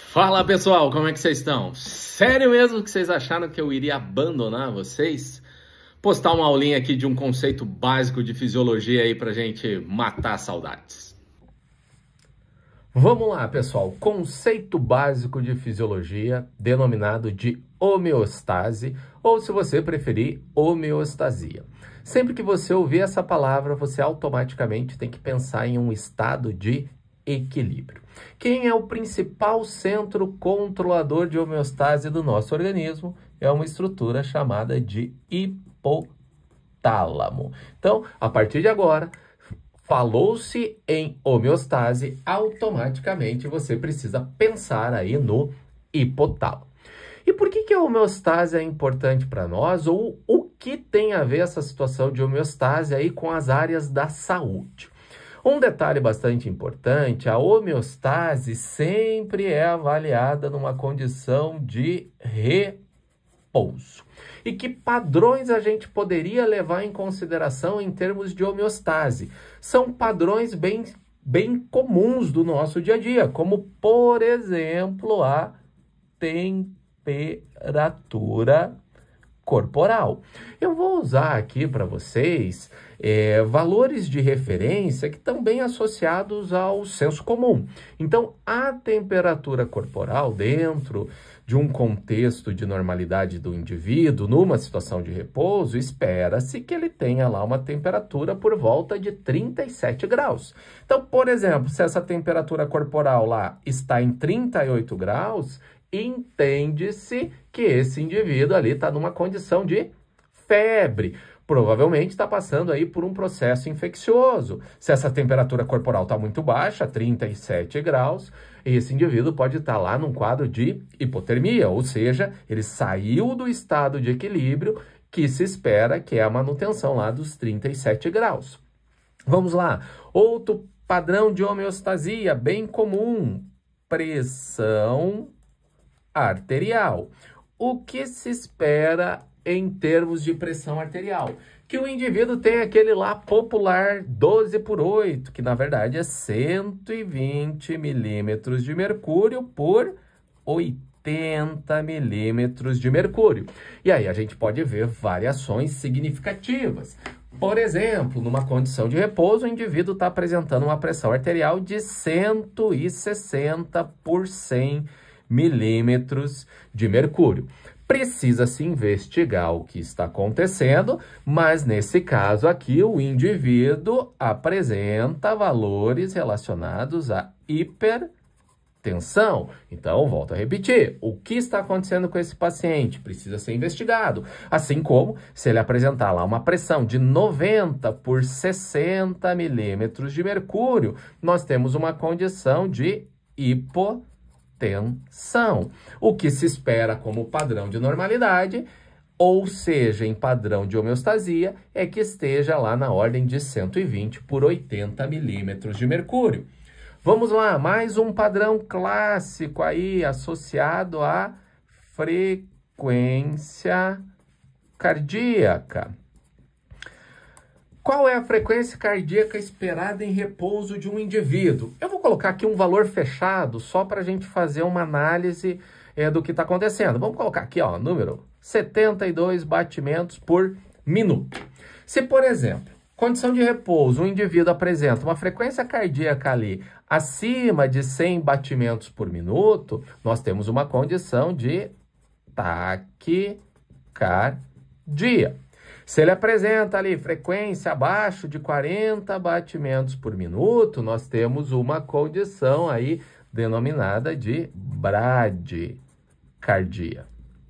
Fala pessoal, como é que vocês estão? Sério mesmo que vocês acharam que eu iria abandonar vocês? Postar uma aulinha aqui de um conceito básico de fisiologia aí pra gente matar saudades. Vamos lá pessoal, conceito básico de fisiologia denominado de homeostase, ou se você preferir, homeostasia. Sempre que você ouvir essa palavra, você automaticamente tem que pensar em um estado de equilíbrio. Quem é o principal centro controlador de homeostase do nosso organismo? É uma estrutura chamada de hipotálamo. Então, a partir de agora, falou-se em homeostase, automaticamente você precisa pensar aí no hipotálamo. E por que a homeostase é importante para nós? Ou o que tem a ver essa situação de homeostase aí com as áreas da saúde? Um detalhe bastante importante, a homeostase sempre é avaliada numa condição de repouso. E que padrões a gente poderia levar em consideração em termos de homeostase? São padrões bem comuns do nosso dia a dia, como, por exemplo, a temperatura corporal. Eu vou usar aqui para vocês valores de referência que estão bem associados ao senso comum. Então, a temperatura corporal dentro de um contexto de normalidade do indivíduo, numa situação de repouso, espera-se que ele tenha lá uma temperatura por volta de 37 graus. Então, por exemplo, se essa temperatura corporal lá está em 38 graus, entende-se que esse indivíduo ali está numa condição de febre. Provavelmente está passando aí por um processo infeccioso. Se essa temperatura corporal está muito baixa, 37 graus, esse indivíduo pode estar lá num quadro de hipotermia, ou seja, ele saiu do estado de equilíbrio que se espera, que é a manutenção lá dos 37 graus. Vamos lá, outro padrão de homeostasia bem comum, pressão arterial. O que se espera em termos de pressão arterial? Que o indivíduo tem aquele lá popular 12/8, que na verdade é 120 milímetros de mercúrio por 80 milímetros de mercúrio. E aí a gente pode ver variações significativas. Por exemplo, numa condição de repouso, o indivíduo está apresentando uma pressão arterial de 160 por 100 milímetros de mercúrio. Precisa se investigar o que está acontecendo, mas nesse caso aqui o indivíduo apresenta valores relacionados à hipertensão. Então, volto a repetir, o que está acontecendo com esse paciente precisa ser investigado, assim como se ele apresentar lá uma pressão de 90 por 60 milímetros de mercúrio, nós temos uma condição de hipotensão. O que se espera como padrão de normalidade, ou seja, em padrão de homeostasia, é que esteja lá na ordem de 120 por 80 milímetros de mercúrio. Vamos lá, mais um padrão clássico aí associado à frequência cardíaca. Qual é a frequência cardíaca esperada em repouso de um indivíduo? Eu vou colocar aqui um valor fechado só para a gente fazer uma análise do que está acontecendo. Vamos colocar aqui, ó, número 72 batimentos por minuto. Se, por exemplo, condição de repouso, um indivíduo apresenta uma frequência cardíaca ali acima de 100 batimentos por minuto, nós temos uma condição de taquicardia. Se ele apresenta ali frequência abaixo de 40 batimentos por minuto, nós temos uma condição aí denominada de bradicardia.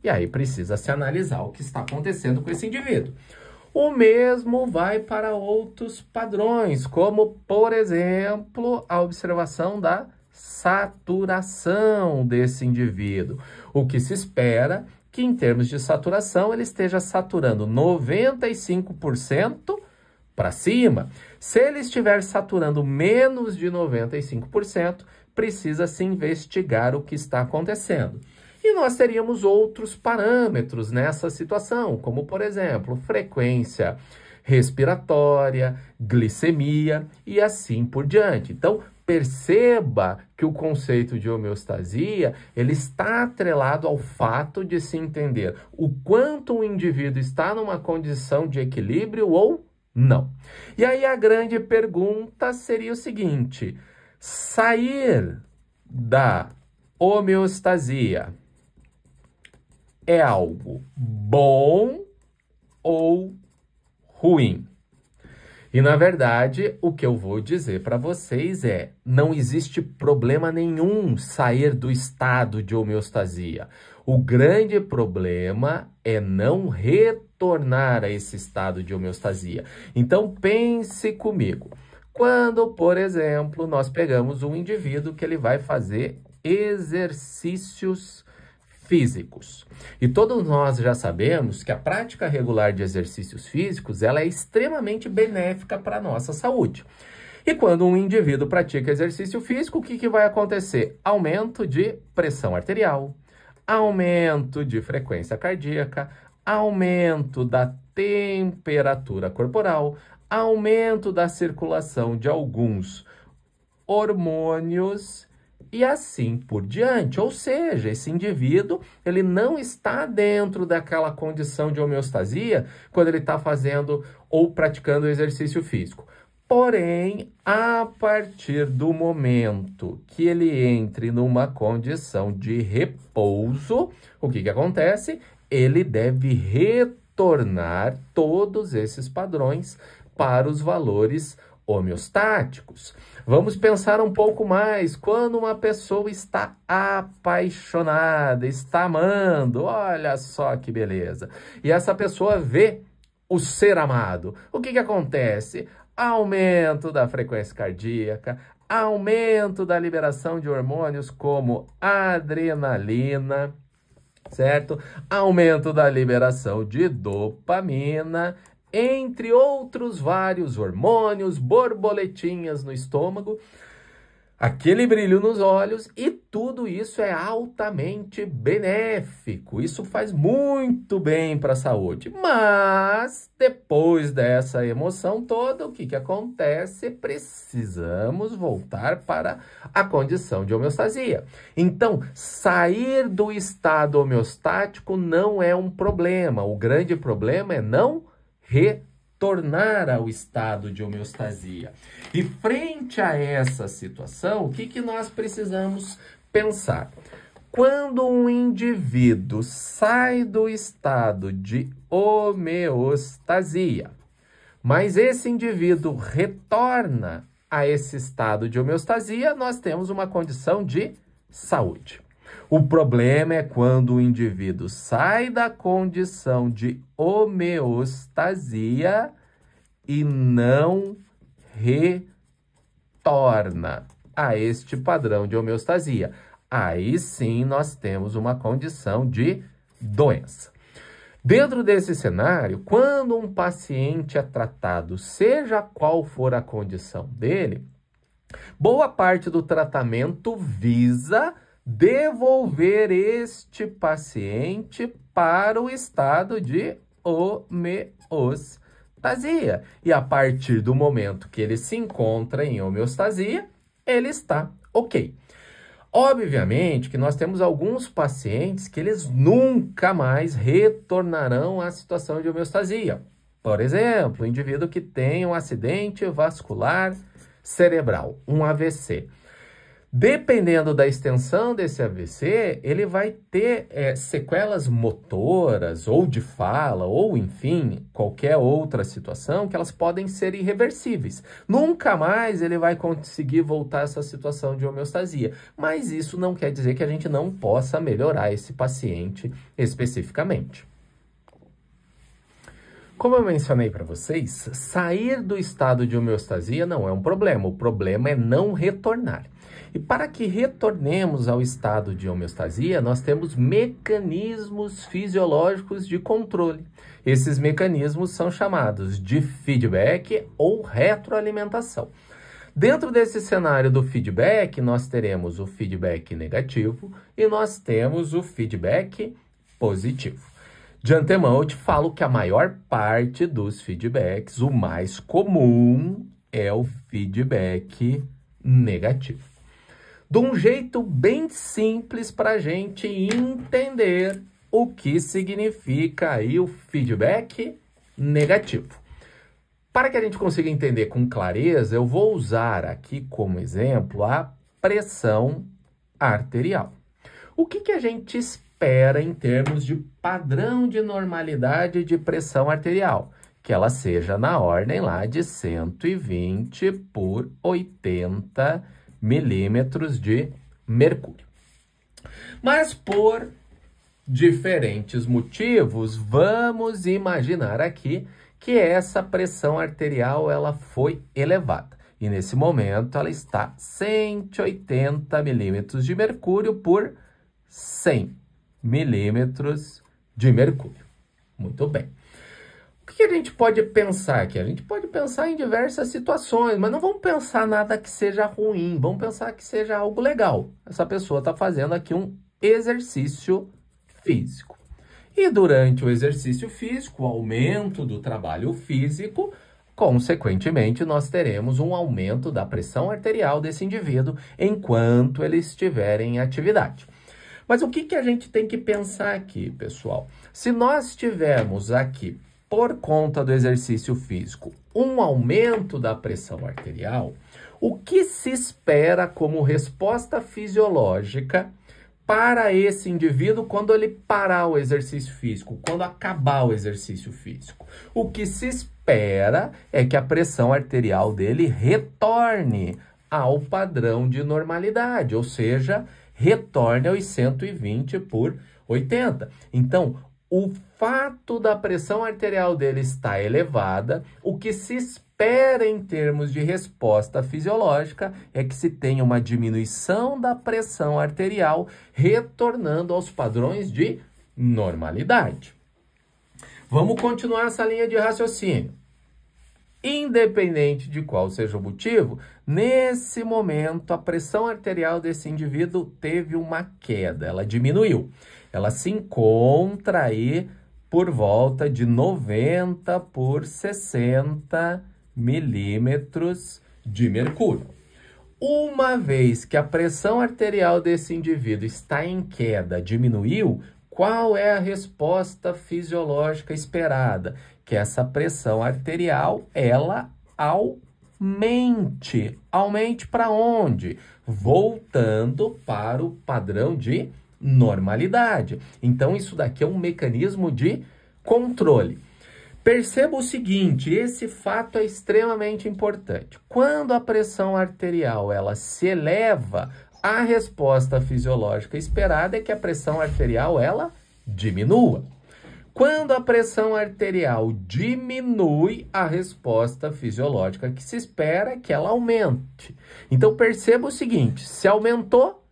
E aí precisa se analisar o que está acontecendo com esse indivíduo. O mesmo vai para outros padrões, como, por exemplo, a observação da saturação desse indivíduo. O que se espera que em termos de saturação ele esteja saturando 95% para cima. Se ele estiver saturando menos de 95%, precisa se investigar o que está acontecendo. E nós teríamos outros parâmetros nessa situação, como por exemplo, frequência respiratória, glicemia e assim por diante. Então, Perceba que o conceito de homeostasia, ele está atrelado ao fato de se entender o quanto o indivíduo está numa condição de equilíbrio ou não. E aí a grande pergunta seria o seguinte: sair da homeostasia é algo bom ou ruim? E, na verdade, o que eu vou dizer para vocês é: não existe problema nenhum sair do estado de homeostasia. O grande problema é não retornar a esse estado de homeostasia. Então, pense comigo. Quando, por exemplo, nós pegamos um indivíduo que ele vai fazer exercícios físicos. E todos nós já sabemos que a prática regular de exercícios físicos, ela é extremamente benéfica para a nossa saúde. E quando um indivíduo pratica exercício físico, o que vai acontecer? Aumento de pressão arterial, aumento de frequência cardíaca, aumento da temperatura corporal, aumento da circulação de alguns hormônios e assim por diante. Ou seja, esse indivíduo, ele não está dentro daquela condição de homeostasia quando ele está fazendo ou praticando exercício físico. Porém, a partir do momento que ele entre numa condição de repouso, o que acontece? Ele deve retornar todos esses padrões para os valores homeostáticos. Vamos pensar um pouco mais. Quando uma pessoa está apaixonada, está amando, olha só que beleza. E essa pessoa vê o ser amado. O que acontece? Aumento da frequência cardíaca, aumento da liberação de hormônios como adrenalina, certo? Aumento da liberação de dopamina, entre outros vários hormônios, borboletinhas no estômago, aquele brilho nos olhos, e tudo isso é altamente benéfico. Isso faz muito bem para a saúde. Mas, depois dessa emoção toda, o que acontece? Precisamos voltar para a condição de homeostasia. Então, sair do estado homeostático não é um problema. O grande problema é não retornar ao estado de homeostasia. E frente a essa situação, o que nós precisamos pensar? Quando um indivíduo sai do estado de homeostasia, mas esse indivíduo retorna a esse estado de homeostasia, nós temos uma condição de saúde. O problema é quando o indivíduo sai da condição de homeostasia e não retorna a este padrão de homeostasia. Aí sim nós temos uma condição de doença. Dentro desse cenário, quando um paciente é tratado, seja qual for a condição dele, boa parte do tratamento visa devolver este paciente para o estado de homeostasia. E a partir do momento que ele se encontra em homeostasia, ele está ok. Obviamente que nós temos alguns pacientes que eles nunca mais retornarão à situação de homeostasia. Por exemplo, o indivíduo que tem um acidente vascular cerebral, um AVC. Dependendo da extensão desse AVC, ele vai ter sequelas motoras, ou de fala, ou enfim, qualquer outra situação que elas podem ser irreversíveis. Nunca mais ele vai conseguir voltar a essa situação de homeostasia. Mas isso não quer dizer que a gente não possa melhorar esse paciente especificamente. Como eu mencionei para vocês, sair do estado de homeostasia não é um problema. O problema é não retornar. E para que retornemos ao estado de homeostasia, nós temos mecanismos fisiológicos de controle. Esses mecanismos são chamados de feedback ou retroalimentação. Dentro desse cenário do feedback, nós teremos o feedback negativo e nós temos o feedback positivo. De antemão, eu te falo que a maior parte dos feedbacks, o mais comum, é o feedback negativo. De um jeito bem simples para a gente entender o que significa aí o feedback negativo. Para que a gente consiga entender com clareza, eu vou usar aqui como exemplo a pressão arterial. O que a gente espera em termos de padrão de normalidade de pressão arterial? Que ela seja na ordem lá de 120 por 80 milímetros de mercúrio. Mas por diferentes motivos, vamos imaginar aqui que essa pressão arterial ela foi elevada. E nesse momento ela está 180 milímetros de mercúrio por 100 milímetros de mercúrio. Muito bem. O que a gente pode pensar aqui? A gente pode pensar em diversas situações, mas não vamos pensar nada que seja ruim, vamos pensar que seja algo legal. Essa pessoa está fazendo aqui um exercício físico. E durante o exercício físico, o aumento do trabalho físico, consequentemente, nós teremos um aumento da pressão arterial desse indivíduo enquanto ele estiver em atividade. Mas o que a gente tem que pensar aqui, pessoal? Se nós tivermos aqui, por conta do exercício físico, um aumento da pressão arterial, o que se espera como resposta fisiológica para esse indivíduo quando ele parar o exercício físico, quando acabar o exercício físico? O que se espera é que a pressão arterial dele retorne ao padrão de normalidade, ou seja, retorne aos 120 por 80. Então, o fato da pressão arterial dele estar elevada, o que se espera em termos de resposta fisiológica é que se tenha uma diminuição da pressão arterial, retornando aos padrões de normalidade. Vamos continuar essa linha de raciocínio. Independente de qual seja o motivo, nesse momento a pressão arterial desse indivíduo teve uma queda, ela diminuiu. Ela se encontra aí por volta de 90 por 60 milímetros de mercúrio. Uma vez que a pressão arterial desse indivíduo está em queda, diminuiu, qual é a resposta fisiológica esperada? Que essa pressão arterial, ela aumente. Aumente para onde? Voltando para o padrão de normalidade. Então, isso daqui é um mecanismo de controle. Perceba o seguinte, esse fato é extremamente importante. Quando a pressão arterial ela se eleva, a resposta fisiológica esperada é que a pressão arterial ela diminua. Quando a pressão arterial diminui, a resposta fisiológica que se espera é que ela aumente. Então, perceba o seguinte, se aumentou,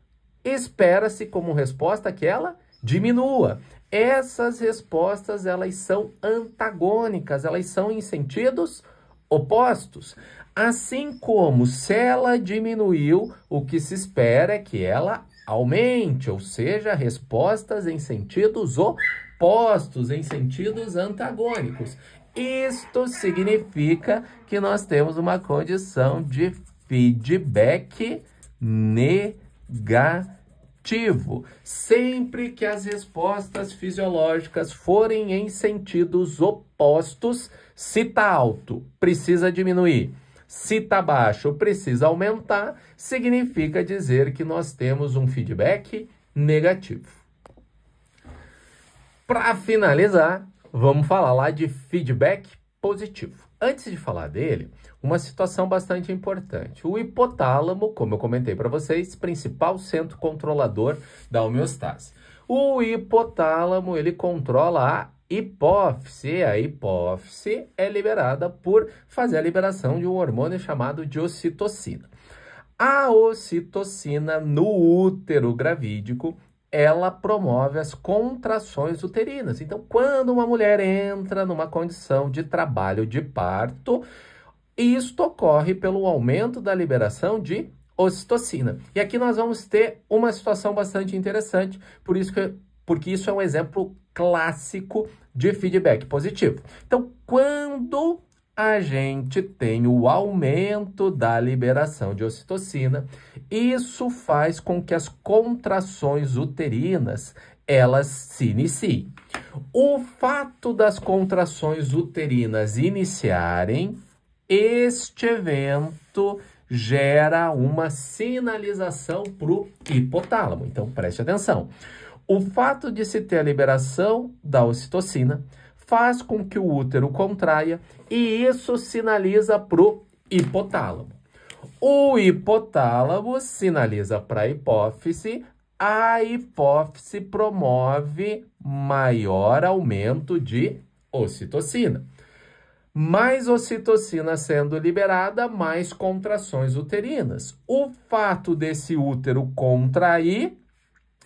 espera-se como resposta que ela diminua. Essas respostas, elas são antagônicas, elas são em sentidos opostos. Assim como se ela diminuiu, o que se espera é que ela aumente, ou seja, respostas em sentidos opostos, em sentidos antagônicos. Isto significa que nós temos uma condição de feedback negativo. Sempre que as respostas fisiológicas forem em sentidos opostos, se está alto, precisa diminuir. Se está baixo, precisa aumentar, significa dizer que nós temos um feedback negativo. Para finalizar, vamos falar lá de feedback positivo. Antes de falar dele, uma situação bastante importante. O hipotálamo, como eu comentei para vocês, principal centro controlador da homeostase. O hipotálamo, ele controla a hipófise. A hipófise é liberada por fazer a liberação de um hormônio chamado de ocitocina. A ocitocina no útero gravídico, ela promove as contrações uterinas. Então, quando uma mulher entra numa condição de trabalho de parto, isto ocorre pelo aumento da liberação de ocitocina. E aqui nós vamos ter uma situação bastante interessante, porque isso é um exemplo clássico de feedback positivo. Então, quando a gente tem o aumento da liberação de ocitocina. Isso faz com que as contrações uterinas, elas se iniciem. O fato das contrações uterinas iniciarem, este evento gera uma sinalização para o hipotálamo. Então, preste atenção. O fato de se ter a liberação da ocitocina faz com que o útero contraia e isso sinaliza para o hipotálamo. O hipotálamo sinaliza para a hipófise promove maior aumento de ocitocina. Mais ocitocina sendo liberada, mais contrações uterinas. O fato desse útero contrair,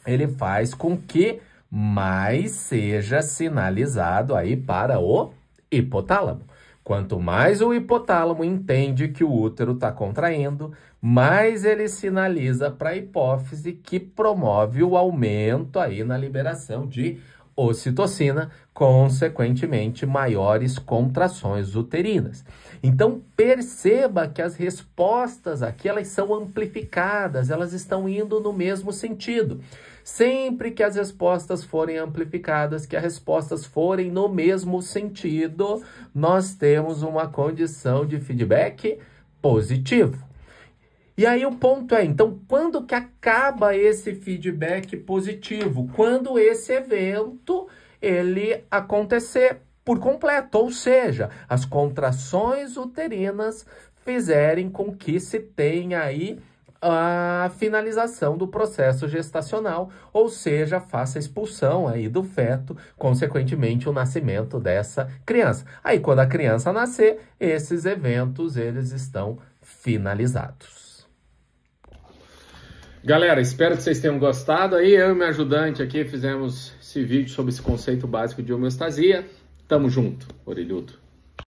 ele faz com que mais seja sinalizado aí para o hipotálamo. Quanto mais o hipotálamo entende que o útero está contraindo, mais ele sinaliza para a hipófise que promove o aumento aí na liberação de ocitocina, consequentemente maiores contrações uterinas. Então perceba que as respostas aqui elas são amplificadas, elas estão indo no mesmo sentido. Sempre que as respostas forem amplificadas, que as respostas forem no mesmo sentido, nós temos uma condição de feedback positivo. E aí o ponto é, então, quando que acaba esse feedback positivo? Quando esse evento, ele acontecer por completo, ou seja, as contrações uterinas fizerem com que se tenha aí a finalização do processo gestacional, ou seja, faça a expulsão aí do feto, consequentemente o nascimento dessa criança. Aí quando a criança nascer, esses eventos, eles estão finalizados. Galera, espero que vocês tenham gostado. Aí eu e meu ajudante aqui fizemos esse vídeo sobre esse conceito básico de homeostasia. Tamo junto, orelhudo.